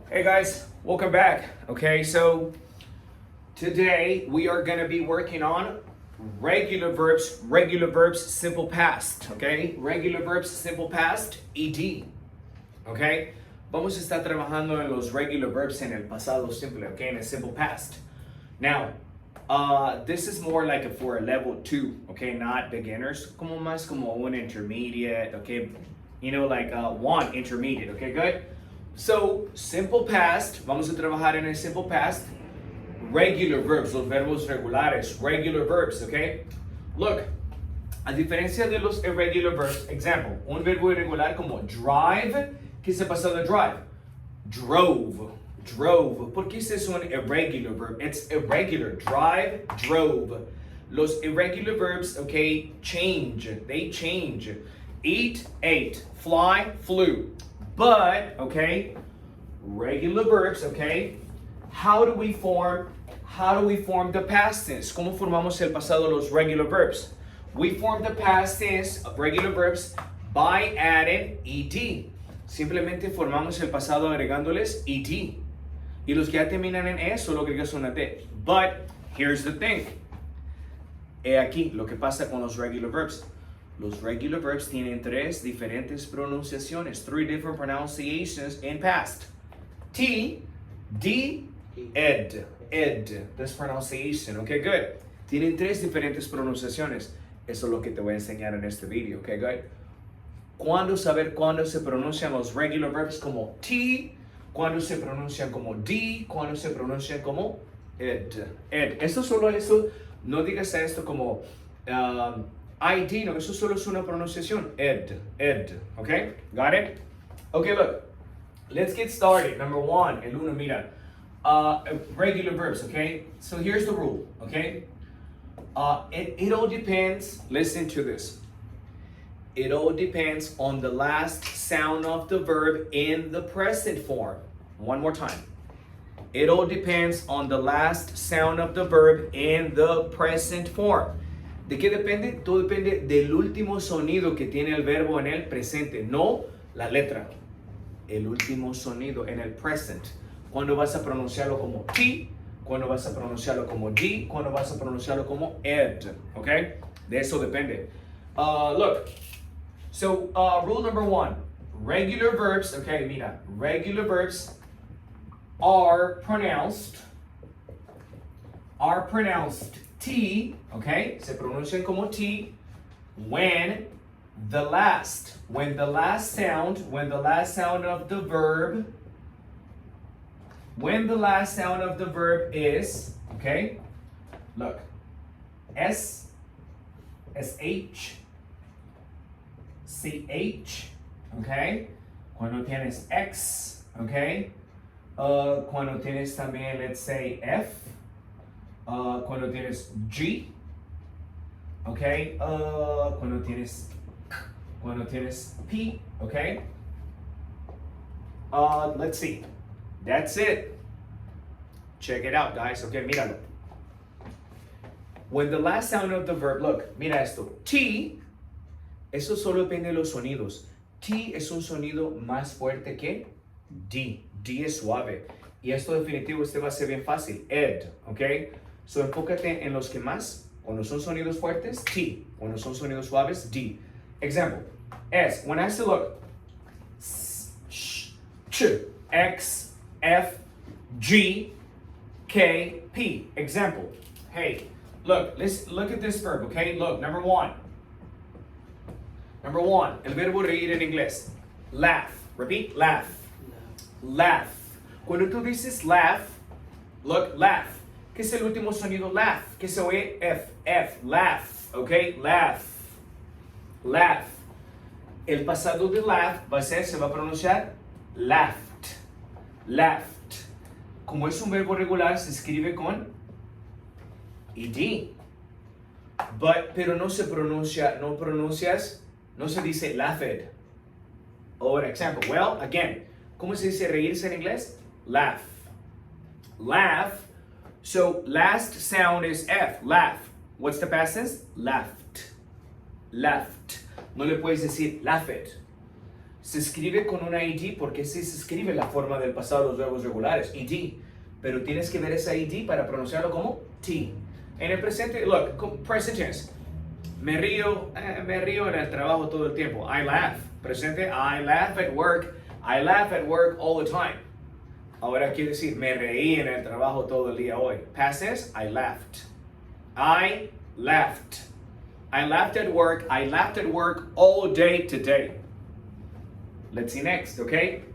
Hey guys, welcome back. Okay, so today we are going to be working on regular verbs, simple past. Okay, regular verbs, simple past, ed. Okay, vamos a estar trabajando en los regular verbs en el pasado simple. Okay, en el simple past. Now, this is more like for a level 2. Okay, not beginners. Como más como un intermediate. Okay, you know, like one intermediate. Okay, good. So, simple past, vamos a trabajar en el simple past. Regular verbs, los verbos regulares, regular verbs, okay? Look, a diferencia de los irregular verbs, example, un verbo irregular como drive, ¿qué se pasa de drive? Drove, drove. ¿Por qué es un irregular verb? It's irregular, drive, drove. Los irregular verbs, okay, change, they change. Eat, ate, fly, flew. But, okay, regular verbs, okay, how do we form the past tense? ¿Cómo formamos el pasado los regular verbs? We form the past tense of regular verbs by adding ed. Simplemente formamos el pasado agregándoles ed. Y los que ya terminan en e, solo agregas una t. But, here's the thing. He aquí lo que pasa con los regular verbs. Los regular verbs tienen tres diferentes pronunciaciones, three different pronunciations in past. T, D, ed, this pronunciation, okay, good. Tienen tres diferentes pronunciaciones. Eso es lo que te voy a enseñar en este video, okay, good. Saber cuándo se pronuncian los regular verbs como T, cuándo se pronuncian como D, cuándo se pronuncian como ed. Eso, no digas esto como ID, no, eso solo es una pronunciación. Ed, okay? Got it? Okay, look. Let's get started. Number one, el uno, mira. Regular verbs, okay? So here's the rule, okay? It all depends, listen to this. It all depends on the last sound of the verb in the present form. One more time. It all depends on the last sound of the verb in the present form. ¿De qué depende? Todo depende del último sonido que tiene el verbo en el presente, no la letra. El último sonido en el present. Cuando vas a pronunciarlo como T, cuando vas a pronunciarlo como D, cuando vas a pronunciarlo como ed. Okay? De eso depende. Look. So, rule number one. Regular verbs, okay, mira. Regular verbs are pronounced T, okay, se pronuncian como T when the last sound of the verb is, okay, look, S, SH, CH, okay, cuando tienes X, okay, cuando tienes también, let's say, F, cuando tienes G, okay, cuando tienes P, okay. Let's see. That's it. Check it out, guys. Okay, míralo. When the last sound of the verb, look, mira esto. T, eso solo depende de los sonidos. T es un sonido más fuerte que D. D es suave. Y esto definitivo, va a ser bien fácil. Ed, okay. So enfócate en los que más, cuando son sonidos fuertes, T. Cuando son sonidos suaves, D. Example, S. When I say look, S, sh, ch, X, F, G, K, P. Example, hey, look, let's look at this verb, okay? Look, number one, el verbo reír en inglés. Laugh. Repeat, laugh. Laugh. Cuando tú dices laugh, look, laugh. ¿Qué es el último sonido? Laugh. ¿Qué se oye? F. Laugh. Okay? Laugh. El pasado de laugh se va a pronunciar laughed. Como es un verbo regular, se escribe con ed. Pero no se pronuncia, no se dice laughed. Or example, well, again, ¿cómo se dice reírse en inglés? Laugh. So last sound is F, laugh. What's the past tense? Laughed. No le puedes decir laughed. se escribe con una ed porque sí se escribe la forma del pasado de los verbos regulares, ed. Pero tienes que ver esa ed para pronunciarlo como t. En el presente, look, present tense. Me río en el trabajo todo el tiempo. I laugh. Presente, I laugh at work. I laugh at work all the time. Ahora quiere decir, me reí en el trabajo todo el día hoy. Past tense, I laughed. I laughed. I laughed at work. I laughed at work all day today. Let's see next, okay?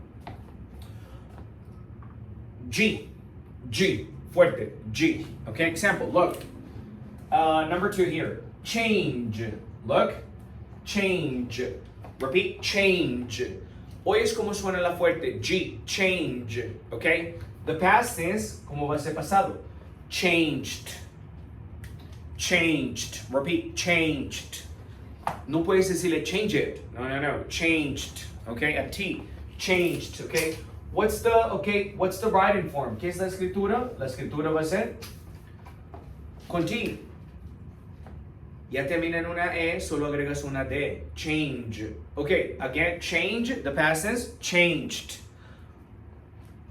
G. Fuerte. G. Okay, example, look. Number 2 here. Change. Look. Change. Repeat, change. Oyes cómo suena la fuerte. G. Change. Okay? The past tense, ¿cómo va a ser pasado? Changed. Changed. Repeat, changed. No puedes decirle change it. No. Changed. Okay? A T. Changed. Okay? What's the writing form? ¿Qué es la escritura? La escritura va a ser con T. Ya termina en una E, solo agregas una D. Change. Okay, again, change, the past tense, changed.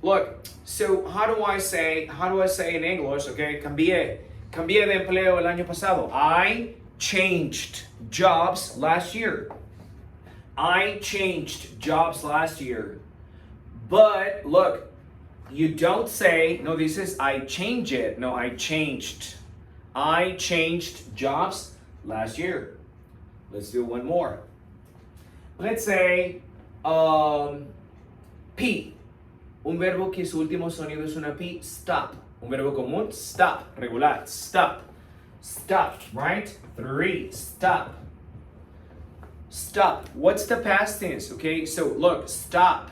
Look, so how do I say in English, okay? Cambié de empleo el año pasado. I changed jobs last year. I changed jobs last year. But look, you don't say, no dices, I change it. No, I changed. I changed jobs last year. Let's do one more. Let's say, P. Un verbo que su último sonido es una P, stop. Un verbo común, stop. Regular, stop. Stop, right? 3, stop. Stop. What's the past tense? Okay, so look, stop.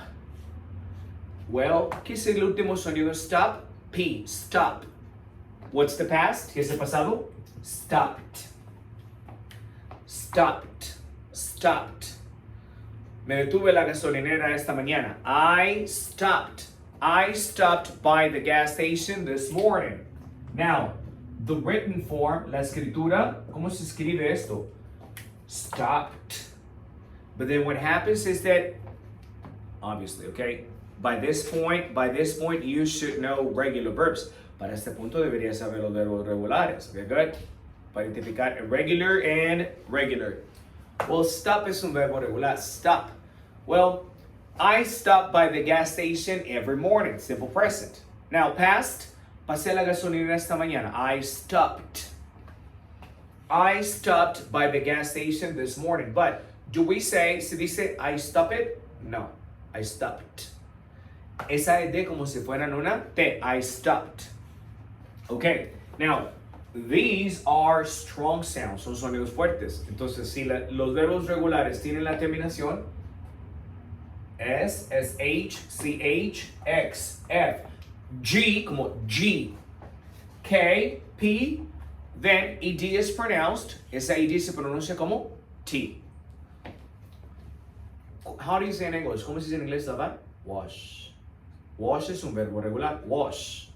Well, ¿qué es el último sonido? Stop. P. Stop. What's the past? ¿Qué es el pasado? Stopped. Stopped. Stopped. Me detuve la gasolinera esta mañana. I stopped. I stopped by the gas station this morning. Now, the written form, la escritura, ¿cómo se escribe esto? Stopped. But then what happens is that, obviously, okay? By this point, you should know regular verbs. Para este punto deberías saber los verbos regulares. Okay, good? Para identificar irregular and regular. Well, stop es un verbo regular. Stop. Well, I stop by the gas station every morning. Simple present. Now, past, pasé la gasolina esta mañana. I stopped. I stopped by the gas station this morning. But do we say, se dice, I stop it? No, I stopped. Esa es de como si fueran una T. I stopped. Okay, now, these are strong sounds, son sonidos fuertes. Entonces, si los verbos regulares tienen la terminación S, SH, CH, X, F, G, como G, K, P, then ED is pronounced. Esa ED se pronuncia como T. How do you say in English? ¿Cómo se dice en inglés, lavar? Wash. Wash es un verbo regular. Wash.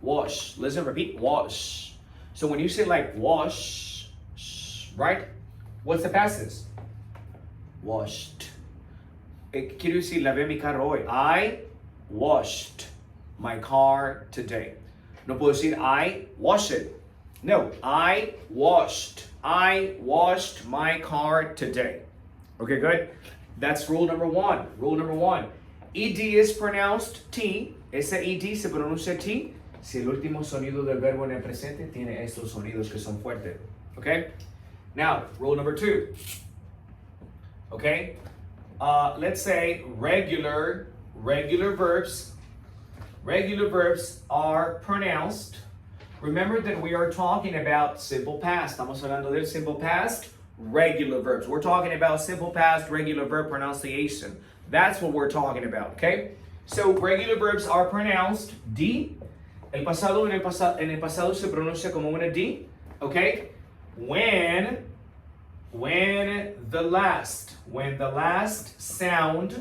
Wash. Listen, repeat. Wash. So when you say like wash, right? What's the past tense? Washed. Quiero decir, lavé mi carro hoy. I washed my car today. No puedo decir I wash it. No, I washed. I washed my car today. Okay, good? That's rule number 1. Rule number 1. ED is pronounced T. Esa ED se pronuncia T si el último sonido del verbo en el presente tiene estos sonidos que son fuertes. Okay? Now, rule number 2. Okay? Let's say regular verbs. Regular verbs are pronounced. Remember that we are talking about simple past. Estamos hablando del simple past, regular verbs. We're talking about simple past, regular verb pronunciation. That's what we're talking about, okay? So regular verbs are pronounced D. El pasado en el pasado se pronuncia como una D, okay? When the last sound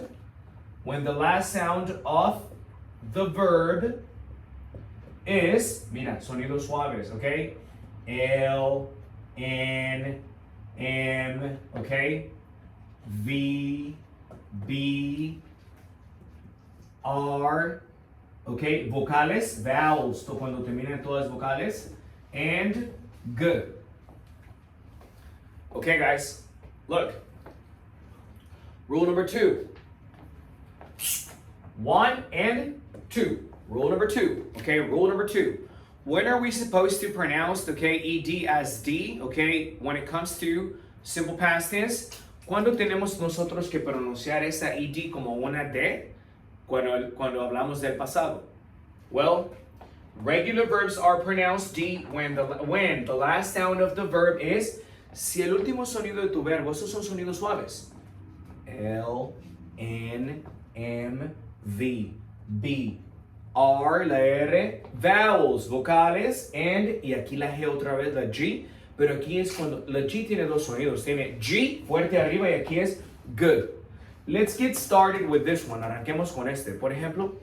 of the verb is, mira, sonidos suaves, okay? L, N, M, okay? V, B, R, okay, vocales, vowels, cuando terminan todas vocales, and G. Okay, guys, look. Rule number 2. 1 and 2. Rule number 2. Okay, rule number 2. When are we supposed to pronounce, okay, ed as d, okay, when it comes to simple past tense? ¿Cuándo tenemos nosotros que pronunciar esa ed como una d cuando hablamos del pasado? Well, regular verbs are pronounced d when the last sound of the verb is, si el último sonido de tu verbo, esos son sonidos suaves. L, N, M, V, B, R, la R, vowels, vocales, and, y aquí la G otra vez, la G, pero aquí es cuando, la G tiene dos sonidos, tiene G fuerte arriba y aquí es G. Let's get started with this one, arranquemos con este. Por ejemplo,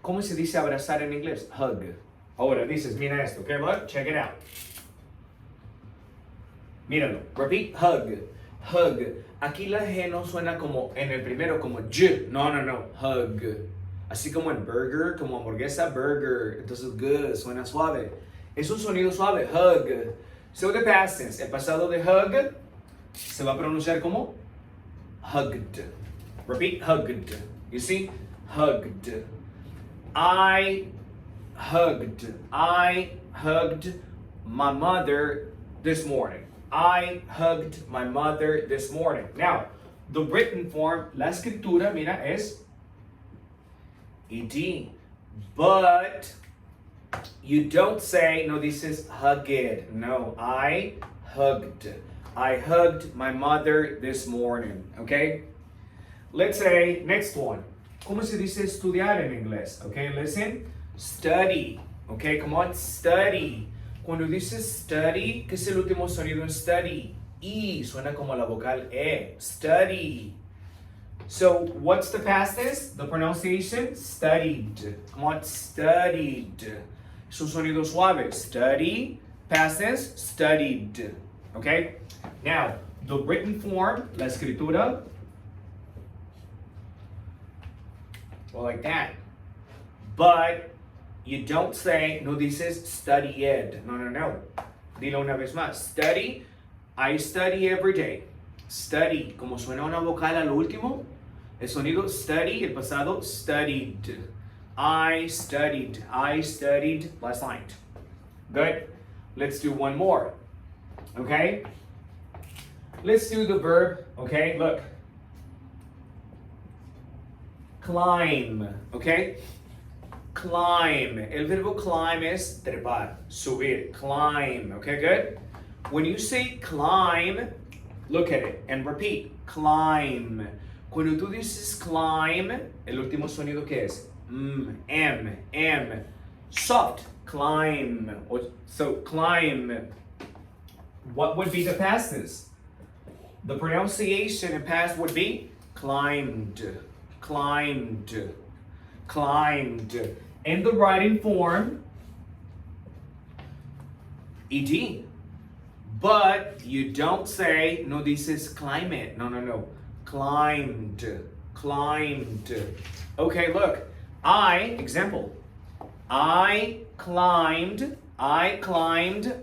¿cómo se dice abrazar en inglés? Hug. Ahora dices, mira esto, okay, look, check it out. Míralo, repeat, hug, hug. Aquí la G no suena como en el primero como J, no, hug. Así como en burger, como hamburguesa, burger. Entonces, good, suena suave. Es un sonido suave, hug. So the past tense, el pasado de hug se va a pronunciar como hugged. Repeat, hugged. You see? Hugged. I hugged my mother this morning. I hugged my mother this morning. Now, the written form, la escritura, mira, es ed. But you don't say, no, this is hugged. No, I hugged. I hugged my mother this morning. Okay? Let's say, next one. ¿Cómo se dice estudiar en inglés? Okay, listen. Study. Okay, come on, study. Cuando dices study, ¿qué es el último sonido en study? E, suena como la vocal E. Study. So, what's the past tense? The pronunciation? Studied. Come on, studied. Es un sonido suave. Study, past tense, studied. Okay? Now, the written form, la escritura, well, like that. But you don't say, no dices studied. No. Dilo una vez más. Study, I study every day. Study, como suena una vocal al último, el sonido study, el pasado studied. I studied last night. Good. Let's do one more. Okay? Let's do the verb. Okay, look. Climb. Okay? Climb. El verbo climb es trepar, subir. Climb. Okay, good? When you say climb, look at it and repeat. Climb. Cuando tú dices climb, el último sonido que es M. Soft. Climb. So climb. What would be the past tense? The pronunciation in past would be climbed. In the writing form, ed. But you don't say, no, this is climate. No. Climbed. Okay, look. Example. I climbed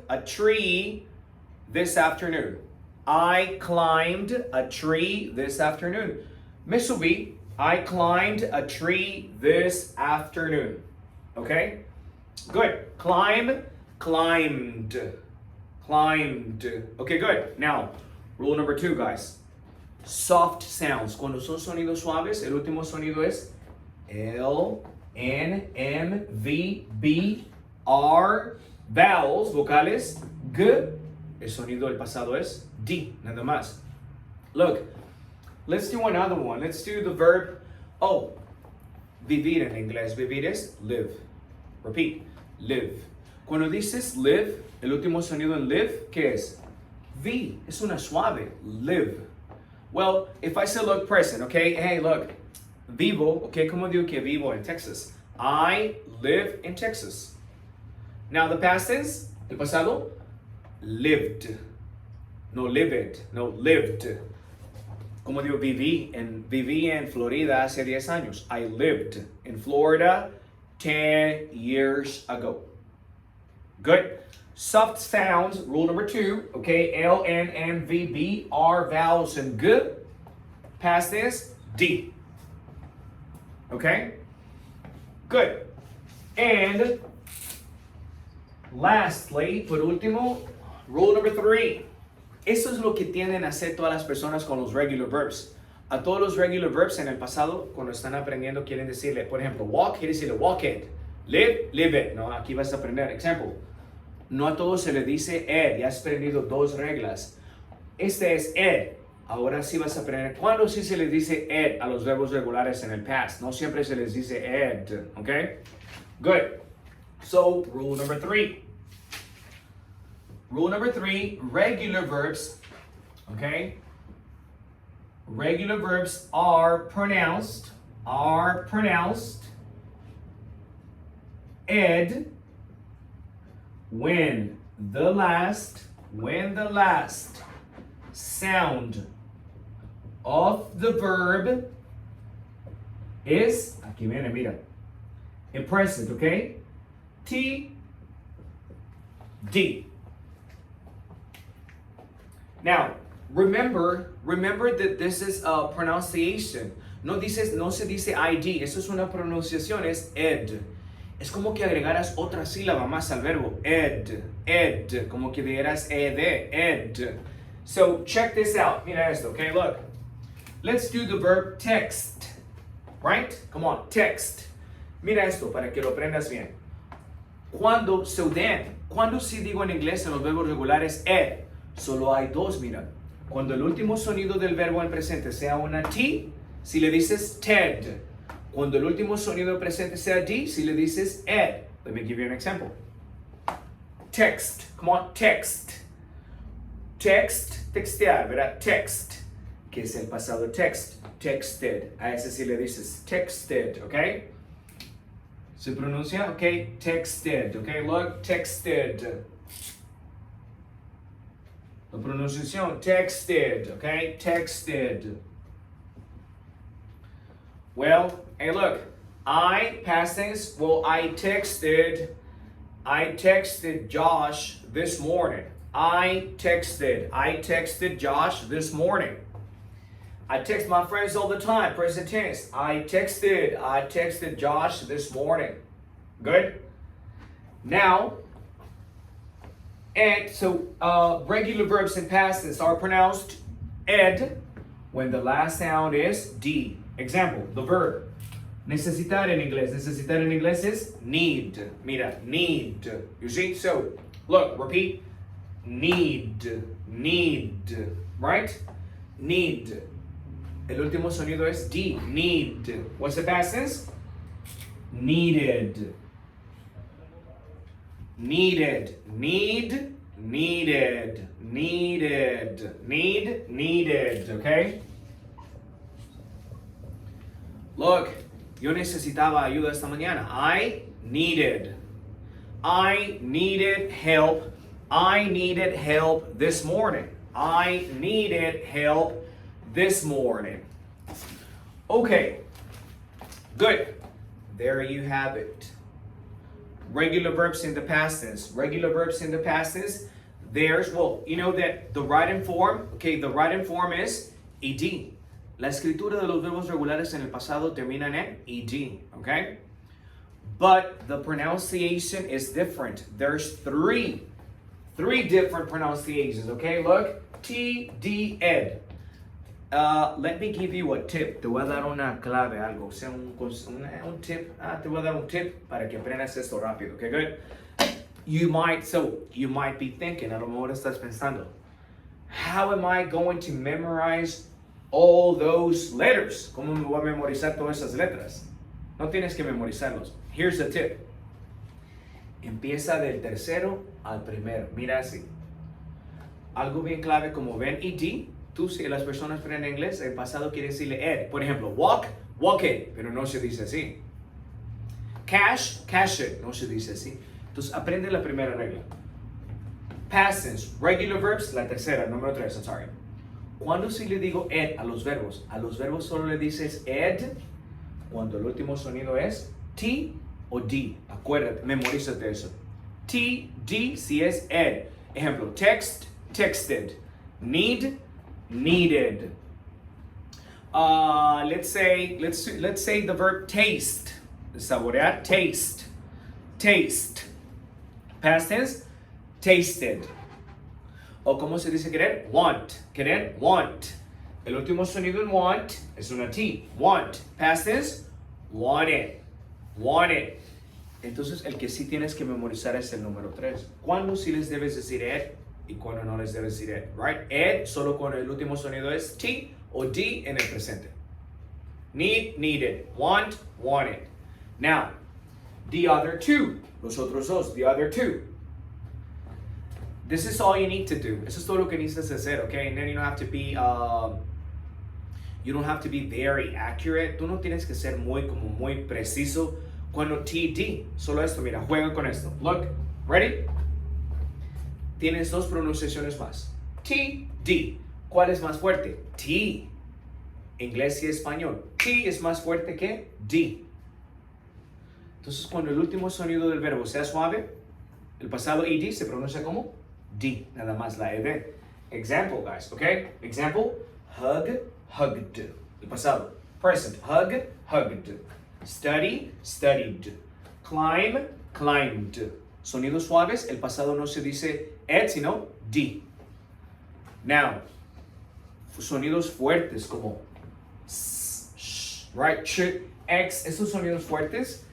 a tree this afternoon. I climbed a tree this afternoon. Me subí. I climbed a tree this afternoon. Okay? Good. Climb, climbed. Okay, good. Now, rule number 2, guys. Soft sounds. Cuando son sonidos suaves, el último sonido es L, N, M, V, B, R, vowels, vocales, G. El sonido del pasado es D, nada más. Look, let's do another one. Let's do the verb, vivir en inglés. Vivir es live. Repeat, live. Cuando dices live, el último sonido en live, ¿qué es? V, es una suave, live. Well, if I say look present, okay, hey, look, vivo, okay, ¿cómo digo que vivo en Texas? I live in Texas. Now the past tense, el pasado, lived. No, lived. Como digo, viví en Florida hace 10 años. I lived in Florida 10 years ago. Good. Soft sounds, rule number 2. Okay, L, N, M, V, B, R, vowels, and G. Past this, D. Okay? Good. And lastly, por último, rule number 3. Eso es lo que tienden a hacer todas las personas con los regular verbs. A todos los regular verbs en el pasado, cuando están aprendiendo, quieren decirle, por ejemplo, walk, quiere decirle walk it. Live, live it. No, aquí vas a aprender. Ejemplo, no a todos se le dice ed. Ya has aprendido 2 reglas. Este es ed. Ahora sí vas a aprender cuándo sí se les dice ed a los verbos regulares en el past. No siempre se les dice ed. Okay? Good. So, rule number 3. Rule number 3, regular verbs, okay? Regular verbs are pronounced ed when the last sound of the verb is, aquí viene, mira, in present, okay? T, D. Now, remember that this is a pronunciation. No se dice ID, eso es una pronunciación, es ed. Es como que agregaras otra sílaba más al verbo, ed, como que dijeras ed. So, check this out. Mira esto, okay, look. Let's do the verb text, right? Come on, text. Mira esto para que lo aprendas bien. Cuando sí digo en inglés en los verbos regulares ed, solo hay 2, mira. Cuando el último sonido del verbo en presente sea una T, si le dices TED. Cuando el último sonido en presente sea D, si le dices ed. Let me give you an example. Text. Come on, text. Text, textear, ¿verdad? Text. Que es el pasado text. Texted. A ese sí le dices texted, ¿ok? ¿Se pronuncia? Ok, texted. Ok, look, texted. La pronunciación, texted, okay? Texted. Well, hey look, past tense, well, I texted Josh this morning. I texted Josh this morning. I text my friends all the time, present tense. I texted Josh this morning. Good? Now, and so regular verbs in past tense are pronounced ed when the last sound is D. Example, the verb. Necesitar en inglés. Necesitar en inglés is need. Mira, need. You see? So, look, repeat. Need. Right? Need. El último sonido es D. Need. What's the past tense? Needed. Needed. Okay? Look, yo necesitaba ayuda esta mañana. I needed help. I needed help this morning. I needed help this morning. Okay, good. There you have it. Regular verbs in the past tense. Regular verbs in the past tense. There's, well, you know that the writing form, okay, the writing form is ed. La escritura de los verbos regulares en el pasado terminan en ed, okay? But the pronunciation is different. There's three different pronunciations, okay? Look, T, D, ed. Let me give you a tip. Te voy a dar una clave, algo. O sea, un tip. Te voy a dar un tip para que aprendas esto rápido, okay? Good. You might be thinking, a lo mejor estás pensando, how am I going to memorize all those letters? ¿Cómo me voy a memorizar todas esas letras? No tienes que memorizarlos. Here's the tip. Empieza del tercero al primero. Mira así. Algo bien clave como ven ed. Tú, si las personas aprenden inglés, el pasado quiere decirle ed. Por ejemplo, walk, walk it, pero no se dice así. Cash, cash it, no se dice así. Entonces, aprende la primera regla. Past tense, regular verbs, la tercera, número 3, I'm sorry. ¿Cuándo sí le digo ed a los verbos? A los verbos solo le dices ed cuando el último sonido es T o D. Acuérdate, memorízate eso. T, D, si es ed. Ejemplo, text, texted. Need, needed. Let's say the verb taste. Saborear, taste. Taste. Past tense, tasted. O como se dice querer, want. Querer, want. El último sonido en want es una T. Want. Past tense, wanted. Wanted. Entonces el que sí tienes que memorizar es el número 3. ¿Cuándo sí les debes decir ed y cuándo no les debes decir ed? Right? Ed solo cuando el último sonido es T o D en el presente. Need, needed. Want, wanted. Now, the other two. Los otros dos. The other two. This is all you need to do. Eso es todo lo que necesitas hacer, okay? And then you don't have to be very accurate. Tú no tienes que ser muy preciso. Cuando TD, solo esto, mira, juega con esto. Look, ready? Tienes dos pronunciaciones más. TD. ¿Cuál es más fuerte? T. Inglés y español. T es más fuerte que D. Entonces, cuando el último sonido del verbo sea suave, el pasado ED se pronuncia como D, nada más la ED. Example, guys, okay? Example, hug, hugged. El pasado. Present, hug, hugged. Study, studied. Climb, climbed. Sonidos suaves, el pasado no se dice ed, sino D. Now, sonidos fuertes como s, sh, right, ch, x, esos sonidos fuertes,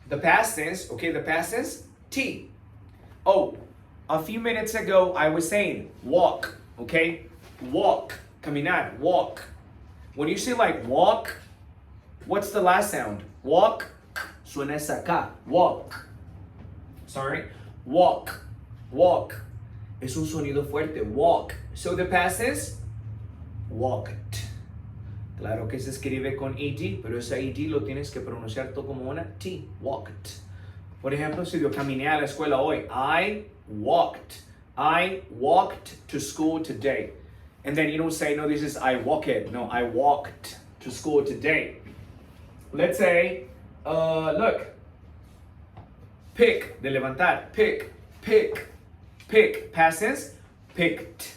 the past tense, okay, the past tense, T. Oh, a few minutes ago, I was saying walk, okay? Walk, caminar, walk. When you say like walk, what's the last sound? Walk, suena esa K, walk. Sorry, walk, walk. Es un sonido fuerte, walk. So the past is walked. Claro que se escribe con ed, pero esa ed lo tienes que pronunciar todo como una T, walked. Por ejemplo, si yo caminé a la escuela hoy, I walked to school today. And then you don't say, no, this is I walked. No, I walked to school today. Let's say, look, pick, de levantar, pick, past tense, picked.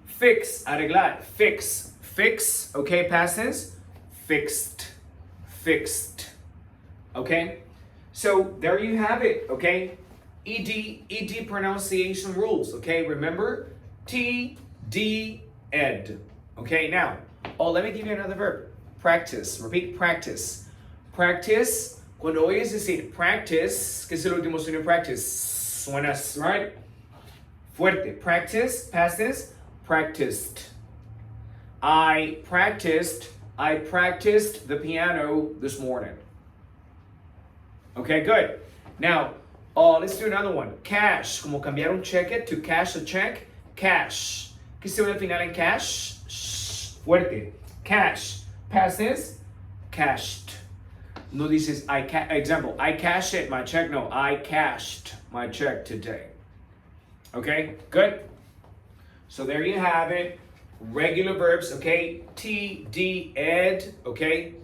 Fix, arreglar, fix, okay, past tense, fixed. Okay, so there you have it, okay, ed pronunciation rules, okay, remember, T, D, ed, okay, now, let me give you another verb, practice, repeat, practice, cuando oyes decir practice, que es el último sonido de practice, suenas, right, fuerte, practice, past tense, practiced. I practiced the piano this morning. Okay, good. Now, let's do another one. Cash, como cambiar un cheque to cash a check. Cash. ¿Qué se ve al final en cash? Shh, fuerte. Cash. Past tense, cashed. No dices, example, I cashed my check. No, I cashed my check today. Okay, good. So there you have it. Regular verbs, okay? T, D, ed, okay?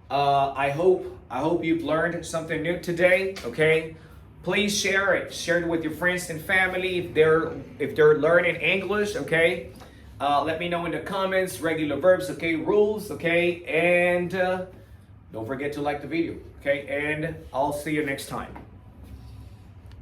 I hope you've learned something new today, okay? Please share it. Share it with your friends and family if they're learning English, okay? Let me know in the comments, regular verbs, okay? Rules, okay? And don't forget to like the video, okay? And I'll see you next time.